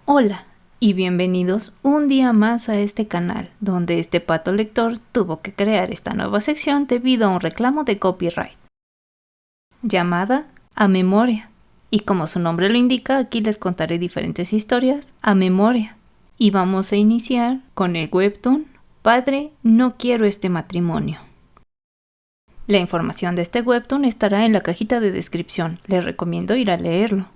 Hola y bienvenidos un día más a este canal, donde este pato lector tuvo que crear esta nueva sección debido a un reclamo de copyright, llamada A Memoria. Y como su nombre lo indica, aquí les contaré diferentes historias a memoria. Y vamos a iniciar con el webtoon Padre, no quiero este matrimonio. La información de este webtoon estará en la cajita de descripción, les recomiendo ir a leerlo.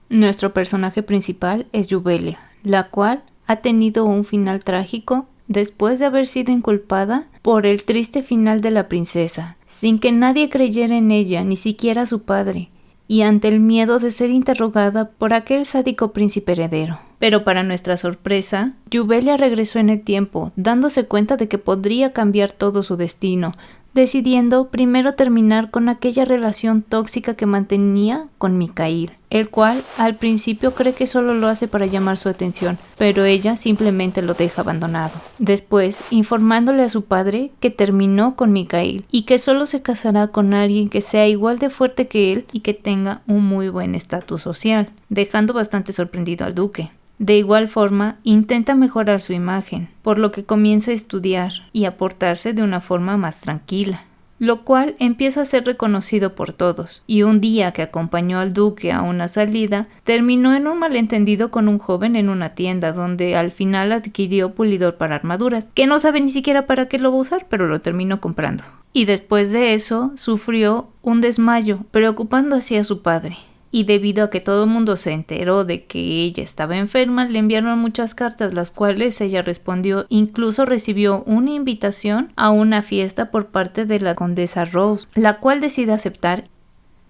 Nuestro personaje principal es Yubelia, la cual ha tenido un final trágico después de haber sido inculpada por el triste final de la princesa, sin que nadie creyera en ella, ni siquiera su padre, y ante el miedo de ser interrogada por aquel sádico príncipe heredero. Pero para nuestra sorpresa, Yubelia regresó en el tiempo, dándose cuenta de que podría cambiar todo su destino, decidiendo primero terminar con aquella relación tóxica que mantenía con Mikhail, el cual al principio cree que solo lo hace para llamar su atención, pero ella simplemente lo deja abandonado. Después, informándole a su padre que terminó con Mikhail y que solo se casará con alguien que sea igual de fuerte que él y que tenga un muy buen estatus social, dejando bastante sorprendido al duque. De igual forma, intenta mejorar su imagen, por lo que comienza a estudiar y a portarse de una forma más tranquila, lo cual empieza a ser reconocido por todos, y un día que acompañó al duque a una salida, terminó en un malentendido con un joven en una tienda donde al final adquirió pulidor para armaduras, que no sabe ni siquiera para qué lo va a usar, pero lo terminó comprando. Y después de eso, sufrió un desmayo, preocupando así a su padre. Y debido a que todo el mundo se enteró de que ella estaba enferma, le enviaron muchas cartas, las cuales ella respondió. Incluso recibió una invitación a una fiesta por parte de la condesa Rose, la cual decide aceptar.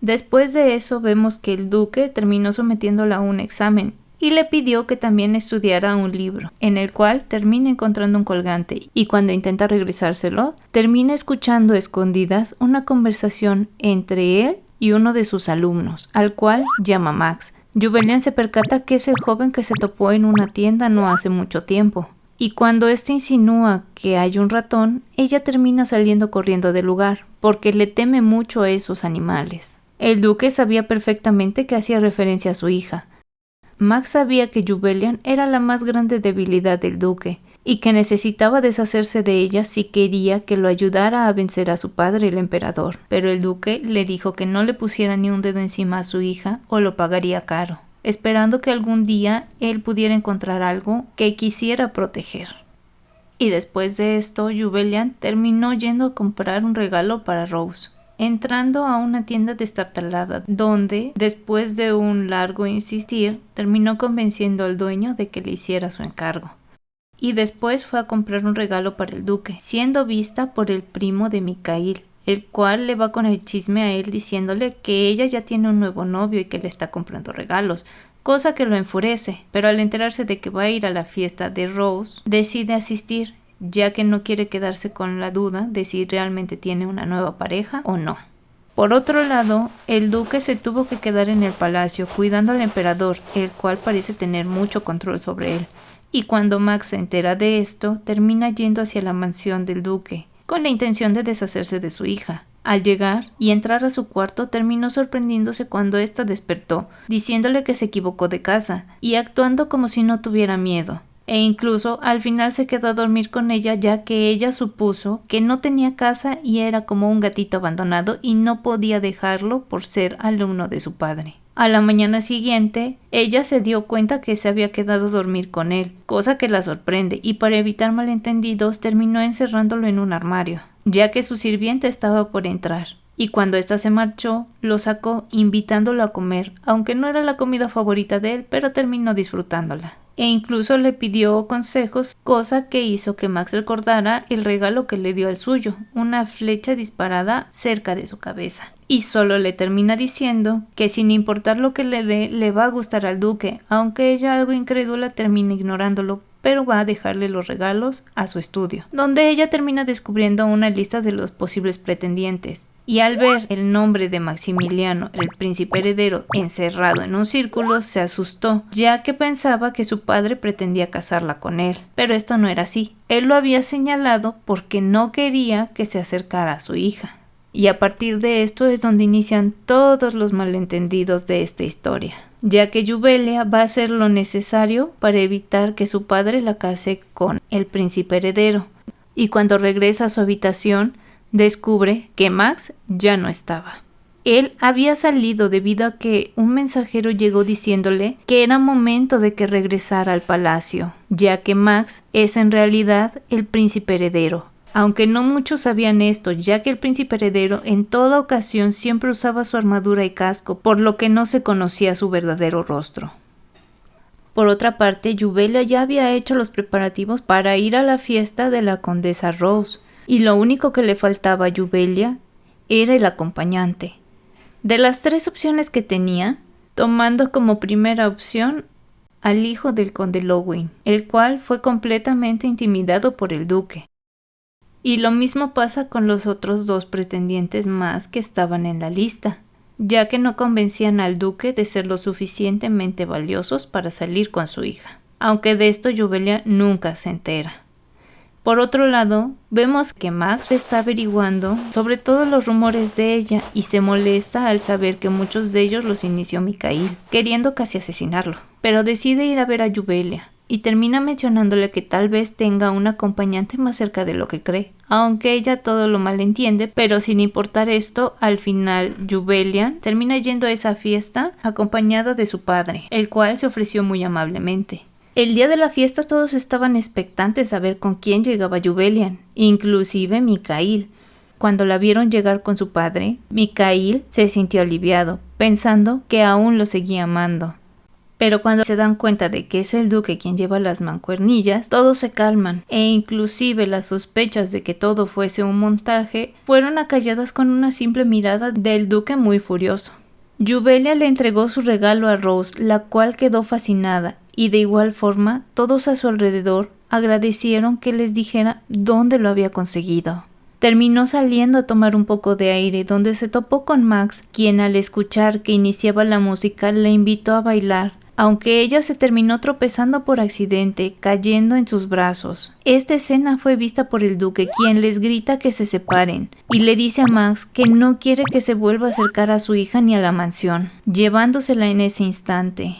Después de eso vemos que el duque terminó sometiéndola a un examen y le pidió que también estudiara un libro, en el cual termina encontrando un colgante, y cuando intenta regresárselo, termina escuchando a escondidas una conversación entre él y uno de sus alumnos, al cual llama Max. Yubelia se percata que es el joven que se topó en una tienda no hace mucho tiempo, y cuando éste insinúa que hay un ratón, ella termina saliendo corriendo del lugar, porque le teme mucho a esos animales. El duque sabía perfectamente que hacía referencia a su hija. Max sabía que Yubelia era la más grande debilidad del duque, y que necesitaba deshacerse de ella si quería que lo ayudara a vencer a su padre, el emperador. Pero el duque le dijo que no le pusiera ni un dedo encima a su hija o lo pagaría caro, esperando que algún día él pudiera encontrar algo que quisiera proteger. Y después de esto, Yubelia terminó yendo a comprar un regalo para Rose, entrando a una tienda destartalada, donde, después de un largo insistir, terminó convenciendo al dueño de que le hiciera su encargo. Y después fue a comprar un regalo para el duque, siendo vista por el primo de Mikhail, el cual le va con el chisme a él diciéndole que ella ya tiene un nuevo novio y que le está comprando regalos, cosa que lo enfurece, pero al enterarse de que va a ir a la fiesta de Rose, decide asistir, ya que no quiere quedarse con la duda de si realmente tiene una nueva pareja o no. Por otro lado, el duque se tuvo que quedar en el palacio cuidando al emperador, el cual parece tener mucho control sobre él. Y cuando Max se entera de esto, termina yendo hacia la mansión del duque, con la intención de deshacerse de su hija. Al llegar y entrar a su cuarto, terminó sorprendiéndose cuando ésta despertó, diciéndole que se equivocó de casa, y actuando como si no tuviera miedo. E incluso al final se quedó a dormir con ella, ya que ella supuso que no tenía casa y era como un gatito abandonado y no podía dejarlo por ser alumno de su padre. A la mañana siguiente, ella se dio cuenta que se había quedado a dormir con él, cosa que la sorprende, y para evitar malentendidos terminó encerrándolo en un armario, ya que su sirvienta estaba por entrar. Y cuando ésta se marchó, lo sacó invitándolo a comer, aunque no era la comida favorita de él, pero terminó disfrutándola. E incluso le pidió consejos, cosa que hizo que Max recordara el regalo que le dio al suyo, una flecha disparada cerca de su cabeza. Y solo le termina diciendo que sin importar lo que le dé, le va a gustar al duque, aunque ella algo incrédula termina ignorándolo, pero va a dejarle los regalos a su estudio, donde ella termina descubriendo una lista de los posibles pretendientes. Y al ver el nombre de Maximiliano, el príncipe heredero, encerrado en un círculo, se asustó, ya que pensaba que su padre pretendía casarla con él. Pero esto no era así. Él lo había señalado porque no quería que se acercara a su hija. Y a partir de esto es donde inician todos los malentendidos de esta historia, ya que Jubelia va a hacer lo necesario para evitar que su padre la case con el príncipe heredero. Y cuando regresa a su habitación, descubre que Max ya no estaba. Él había salido debido a que un mensajero llegó diciéndole que era momento de que regresara al palacio, ya que Max es en realidad el príncipe heredero. Aunque no muchos sabían esto, ya que el príncipe heredero en toda ocasión siempre usaba su armadura y casco, por lo que no se conocía su verdadero rostro. Por otra parte, Jubelia ya había hecho los preparativos para ir a la fiesta de la condesa Rose, y lo único que le faltaba a Jubelia era el acompañante. De las 3 opciones que tenía, tomando como primera opción al hijo del conde Lowin, el cual fue completamente intimidado por el duque. Y lo mismo pasa con los otros 2 pretendientes más que estaban en la lista, ya que no convencían al duque de ser lo suficientemente valiosos para salir con su hija, aunque de esto Jubelia nunca se entera. Por otro lado, vemos que Max está averiguando sobre todos los rumores de ella y se molesta al saber que muchos de ellos los inició Mikhail, queriendo casi asesinarlo, pero decide ir a ver a Jubelia. Y termina mencionándole que tal vez tenga un acompañante más cerca de lo que cree, aunque ella todo lo malentiende, pero sin importar esto, al final Jubelia termina yendo a esa fiesta acompañada de su padre, el cual se ofreció muy amablemente. El día de la fiesta todos estaban expectantes a ver con quién llegaba Jubelia, inclusive Mikhail. Cuando la vieron llegar con su padre, Mikhail se sintió aliviado, pensando que aún lo seguía amando. Pero cuando se dan cuenta de que es el duque quien lleva las mancuernillas, todos se calman, e inclusive las sospechas de que todo fuese un montaje fueron acalladas con una simple mirada del duque muy furioso. Jubelia le entregó su regalo a Rose, la cual quedó fascinada, y de igual forma todos a su alrededor agradecieron que les dijera dónde lo había conseguido. Terminó saliendo a tomar un poco de aire, donde se topó con Max, quien al escuchar que iniciaba la música le invitó a bailar, aunque ella se terminó tropezando por accidente, cayendo en sus brazos. Esta escena fue vista por el duque, quien les grita que se separen, y le dice a Max que no quiere que se vuelva a acercar a su hija ni a la mansión, llevándosela en ese instante.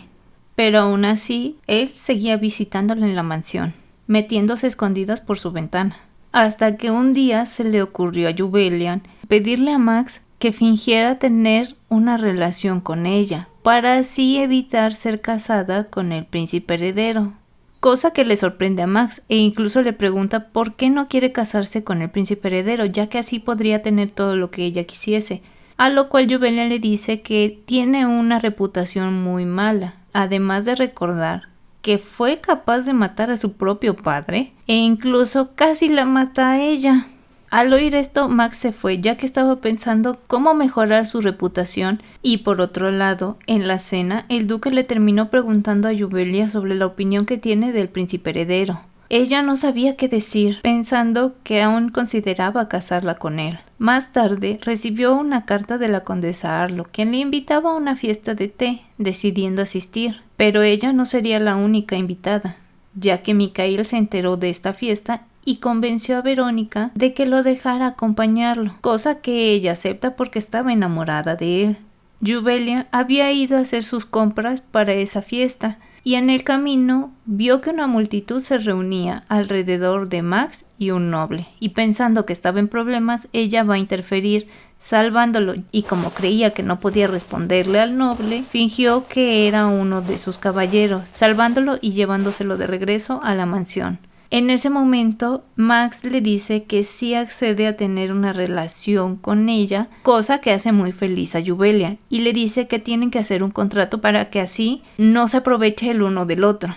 Pero aún así, él seguía visitándola en la mansión, metiéndose escondidas por su ventana. Hasta que un día se le ocurrió a Jubelia pedirle a Max que fingiera tener una relación con ella, para así evitar ser casada con el príncipe heredero. Cosa que le sorprende a Max, e incluso le pregunta por qué no quiere casarse con el príncipe heredero, ya que así podría tener todo lo que ella quisiese. A lo cual Jubelia le dice que tiene una reputación muy mala, además de recordar que fue capaz de matar a su propio padre e incluso casi la mata a ella. Al oír esto, Max se fue, ya que estaba pensando cómo mejorar su reputación, y por otro lado, en la cena, el duque le terminó preguntando a Jubelia sobre la opinión que tiene del príncipe heredero. Ella no sabía qué decir, pensando que aún consideraba casarla con él. Más tarde, recibió una carta de la condesa Arlo, quien le invitaba a una fiesta de té, decidiendo asistir. Pero ella no sería la única invitada, ya que Mikhail se enteró de esta fiesta y convenció a Verónica de que lo dejara acompañarlo, cosa que ella acepta porque estaba enamorada de él. Jubelia había ido a hacer sus compras para esa fiesta, y en el camino vio que una multitud se reunía alrededor de Max y un noble, y pensando que estaba en problemas, ella va a interferir, salvándolo, y como creía que no podía responderle al noble, fingió que era uno de sus caballeros, salvándolo y llevándoselo de regreso a la mansión. En ese momento, Max le dice que sí accede a tener una relación con ella, cosa que hace muy feliz a Jubelia, y le dice que tienen que hacer un contrato para que así no se aproveche el uno del otro.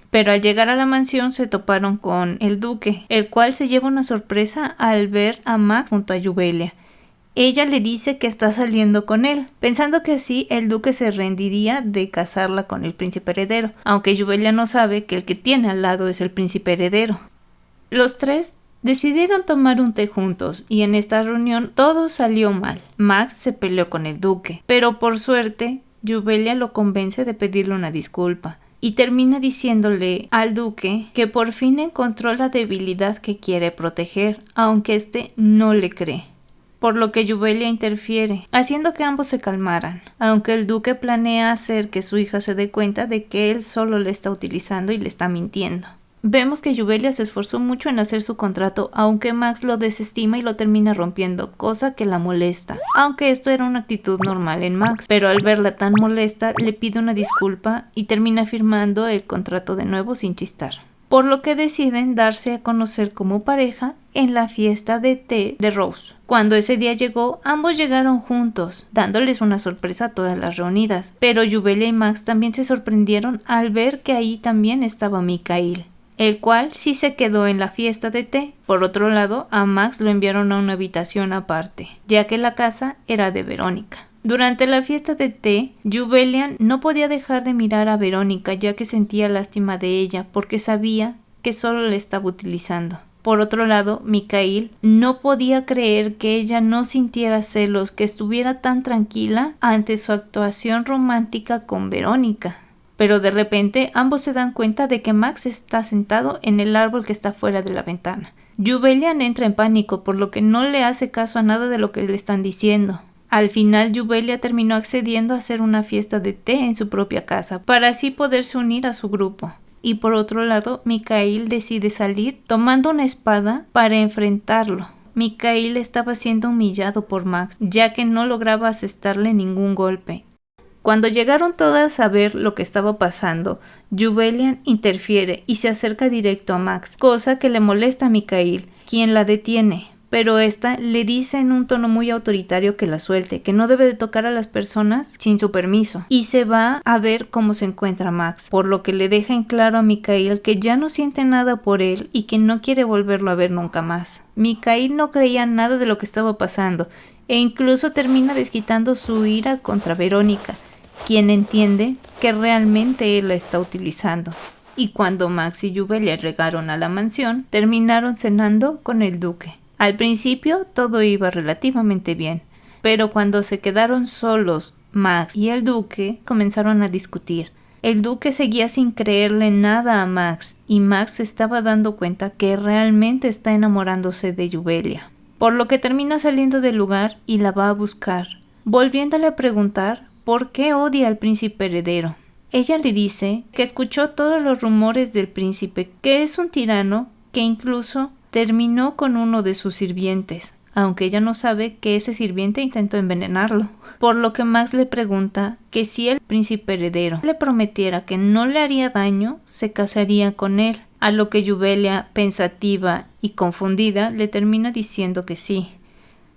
Pero al llegar a la mansión se toparon con el duque, el cual se lleva una sorpresa al ver a Max junto a Jubelia. Ella le dice que está saliendo con él, pensando que así el duque se rendiría de casarla con el príncipe heredero, aunque Jubelia no sabe que el que tiene al lado es el príncipe heredero. Los 3 decidieron tomar un té juntos, y en esta reunión todo salió mal. Max se peleó con el duque, pero por suerte Jubelia lo convence de pedirle una disculpa, y termina diciéndole al duque que por fin encontró la debilidad que quiere proteger, aunque éste no le cree. por lo que Jubelia interfiere, haciendo que ambos se calmaran, aunque el duque planea hacer que su hija se dé cuenta de que él solo le está utilizando y le está mintiendo. Vemos que Jubelia se esforzó mucho en hacer su contrato, aunque Max lo desestima y lo termina rompiendo, cosa que la molesta, aunque esto era una actitud normal en Max, pero al verla tan molesta le pide una disculpa y termina firmando el contrato de nuevo sin chistar. Por lo que deciden darse a conocer como pareja en la fiesta de té de Rose. Cuando ese día llegó, ambos llegaron juntos, dándoles una sorpresa a todas las reunidas, pero Jubelia y Max también se sorprendieron al ver que ahí también estaba Mikhail, el cual sí se quedó en la fiesta de té. Por otro lado, a Max lo enviaron a una habitación aparte, ya que la casa era de Verónica. Durante la fiesta de té, Jubelia no podía dejar de mirar a Verónica, ya que sentía lástima de ella porque sabía que solo le estaba utilizando. Por otro lado, Mikhail no podía creer que ella no sintiera celos, que estuviera tan tranquila ante su actuación romántica con Verónica. Pero de repente ambos se dan cuenta de que Max está sentado en el árbol que está fuera de la ventana. Jubelia entra en pánico, por lo que no le hace caso a nada de lo que le están diciendo. Al final, Jubelia terminó accediendo a hacer una fiesta de té en su propia casa, para así poderse unir a su grupo. Y por otro lado, Mikhail decide salir tomando una espada para enfrentarlo. Mikhail estaba siendo humillado por Max, ya que no lograba asestarle ningún golpe. Cuando llegaron todas a ver lo que estaba pasando, Jubelia interfiere y se acerca directo a Max, cosa que le molesta a Mikhail, quien la detiene. Pero esta le dice en un tono muy autoritario que la suelte, que no debe de tocar a las personas sin su permiso, y se va a ver cómo se encuentra Max, por lo que le deja en claro a Mikhail que ya no siente nada por él y que no quiere volverlo a ver nunca más. Mikhail no creía nada de lo que estaba pasando, e incluso termina desquitando su ira contra Verónica, quien entiende que realmente él la está utilizando. Y cuando Max y Jubelia llegaron a la mansión, terminaron cenando con el duque. Al principio todo iba relativamente bien, pero cuando se quedaron solos, Max y el duque comenzaron a discutir. El duque seguía sin creerle nada a Max, y Max se estaba dando cuenta que realmente está enamorándose de Jubelia, por lo que termina saliendo del lugar y la va a buscar, volviéndole a preguntar por qué odia al príncipe heredero. Ella le dice que escuchó todos los rumores del príncipe, que es un tirano que incluso terminó con uno de sus sirvientes, aunque ella no sabe que ese sirviente intentó envenenarlo. Por lo que Max le pregunta que si el príncipe heredero le prometiera que no le haría daño, se casaría con él, a lo que Jubelia, pensativa y confundida, le termina diciendo que sí,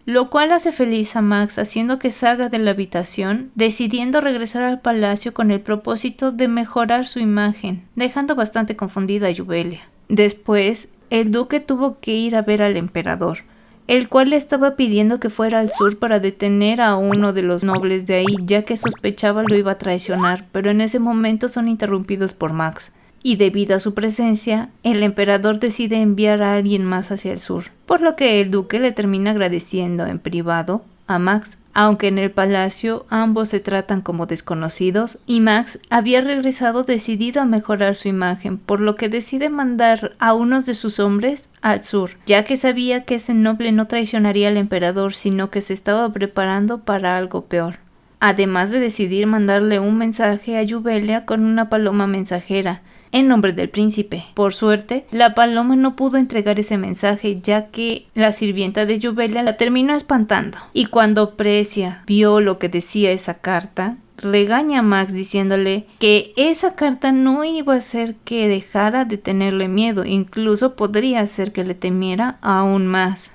lo cual hace feliz a Max, haciendo que salga de la habitación, decidiendo regresar al palacio con el propósito de mejorar su imagen, dejando bastante confundida a Jubelia. Después, el duque tuvo que ir a ver al emperador, el cual le estaba pidiendo que fuera al sur para detener a uno de los nobles de ahí, ya que sospechaba lo iba a traicionar, pero en ese momento son interrumpidos por Max, y debido a su presencia, el emperador decide enviar a alguien más hacia el sur, por lo que el duque le termina agradeciendo en privado a Max, aunque en el palacio ambos se tratan como desconocidos, y Max había regresado decidido a mejorar su imagen, por lo que decide mandar a unos de sus hombres al sur, ya que sabía que ese noble no traicionaría al emperador, sino que se estaba preparando para algo peor. Además de decidir mandarle un mensaje a Jubelia con una paloma mensajera, en nombre del príncipe. Por suerte, la paloma no pudo entregar ese mensaje, ya que la sirvienta de Jubelia la terminó espantando. Y cuando Precia vio lo que decía esa carta, regaña a Max diciéndole que esa carta no iba a hacer que dejara de tenerle miedo, incluso podría hacer que le temiera aún más.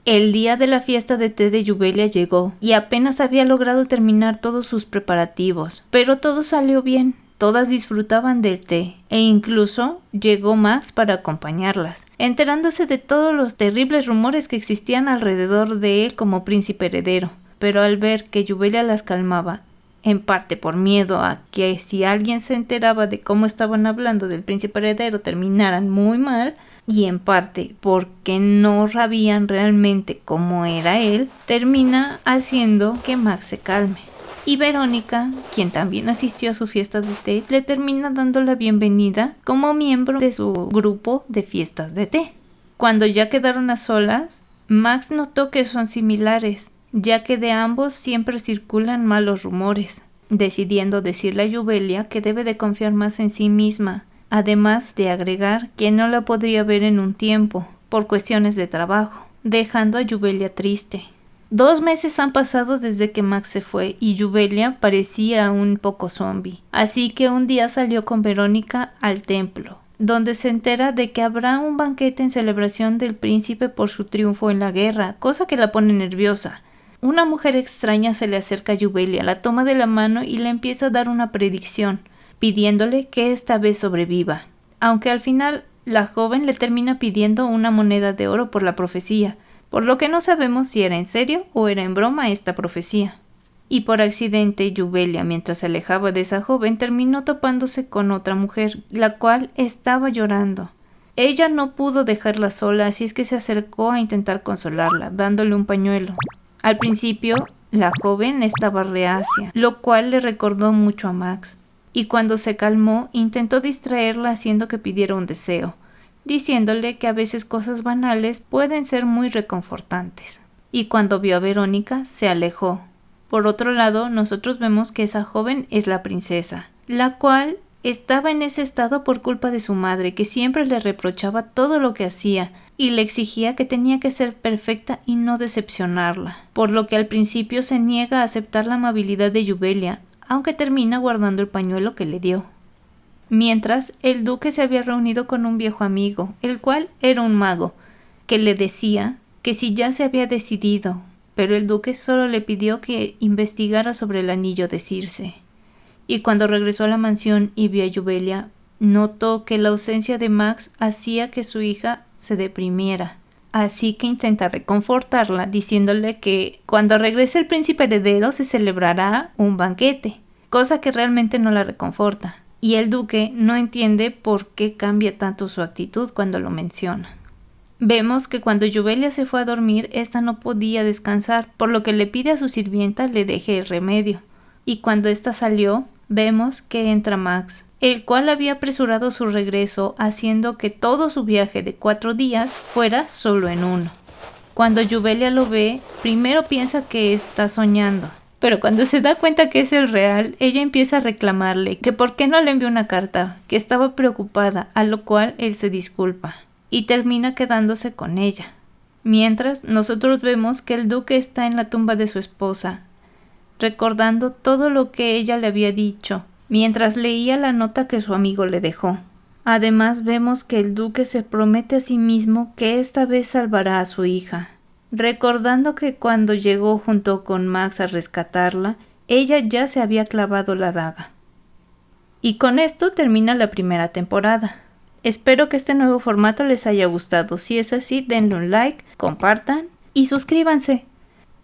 El día de la fiesta de té de Jubelia llegó, y apenas había logrado terminar todos sus preparativos, pero todo salió bien. Todas disfrutaban del té, e incluso llegó Max para acompañarlas, enterándose de todos los terribles rumores que existían alrededor de él como príncipe heredero. Pero al ver que Jubelia las calmaba, en parte por miedo a que si alguien se enteraba de cómo estaban hablando del príncipe heredero terminaran muy mal, y en parte porque no sabían realmente cómo era él, termina haciendo que Max se calme. Y Verónica, quien también asistió a su fiesta de té, le termina dando la bienvenida como miembro de su grupo de fiestas de té. Cuando ya quedaron a solas, Max notó que son similares, ya que de ambos siempre circulan malos rumores, decidiendo decirle a Yubelia que debe de confiar más en sí misma, además de agregar que no la podría ver en un tiempo, por cuestiones de trabajo, dejando a Yubelia triste. 2 meses han pasado desde que Max se fue y Yubelia parecía un poco zombie, así que un día salió con Verónica al templo, donde se entera de que habrá un banquete en celebración del príncipe por su triunfo en la guerra, cosa que la pone nerviosa. Una mujer extraña se le acerca a Yubelia, la toma de la mano y le empieza a dar una predicción, pidiéndole que esta vez sobreviva, aunque al final la joven le termina pidiendo una moneda de oro por la profecía, por lo que no sabemos si era en serio o era en broma esta profecía. Y por accidente Yubelia, mientras se alejaba de esa joven, terminó topándose con otra mujer, la cual estaba llorando. Ella no pudo dejarla sola, así es que se acercó a intentar consolarla, dándole un pañuelo. Al principio, la joven estaba reacia, lo cual le recordó mucho a Max, y cuando se calmó, intentó distraerla haciendo que pidiera un deseo, diciéndole que a veces cosas banales pueden ser muy reconfortantes. Y cuando vio a Verónica, se alejó. Por otro lado, nosotros vemos que esa joven es la princesa, la cual estaba en ese estado por culpa de su madre, que siempre le reprochaba todo lo que hacía y le exigía que tenía que ser perfecta y no decepcionarla, por lo que al principio se niega a aceptar la amabilidad de Yubelia, aunque termina guardando el pañuelo que le dio. Mientras, el duque se había reunido con un viejo amigo, el cual era un mago, que le decía que si ya se había decidido, pero el duque solo le pidió que investigara sobre el anillo de Circe. Y cuando regresó a la mansión y vio a Yubelia, notó que la ausencia de Max hacía que su hija se deprimiera. Así que intenta reconfortarla diciéndole que cuando regrese el príncipe heredero se celebrará un banquete, cosa que realmente no la reconforta. Y el duque no entiende por qué cambia tanto su actitud cuando lo menciona. Vemos que cuando Yubelia se fue a dormir, ésta no podía descansar, por lo que le pide a su sirvienta le deje el remedio. Y cuando ésta salió, vemos que entra Max, el cual había apresurado su regreso, haciendo que todo su viaje de 4 días fuera solo en 1. Cuando Yubelia lo ve, primero piensa que está soñando, pero cuando se da cuenta que es el real, ella empieza a reclamarle que por qué no le envió una carta, que estaba preocupada, a lo cual él se disculpa y termina quedándose con ella. Mientras, nosotros vemos que el duque está en la tumba de su esposa, recordando todo lo que ella le había dicho, mientras leía la nota que su amigo le dejó. Además, vemos que el duque se promete a sí mismo que esta vez salvará a su hija, recordando que cuando llegó junto con Max a rescatarla, ella ya se había clavado la daga. Y con esto termina la primera temporada. Espero que este nuevo formato les haya gustado. Si es así, denle un like, compartan y suscríbanse.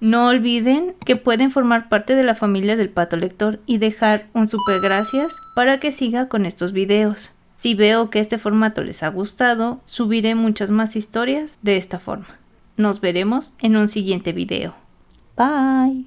No olviden que pueden formar parte de la familia del Pato Lector y dejar un super gracias para que siga con estos videos. Si veo que este formato les ha gustado, subiré muchas más historias de esta forma. Nos veremos en un siguiente video. Bye.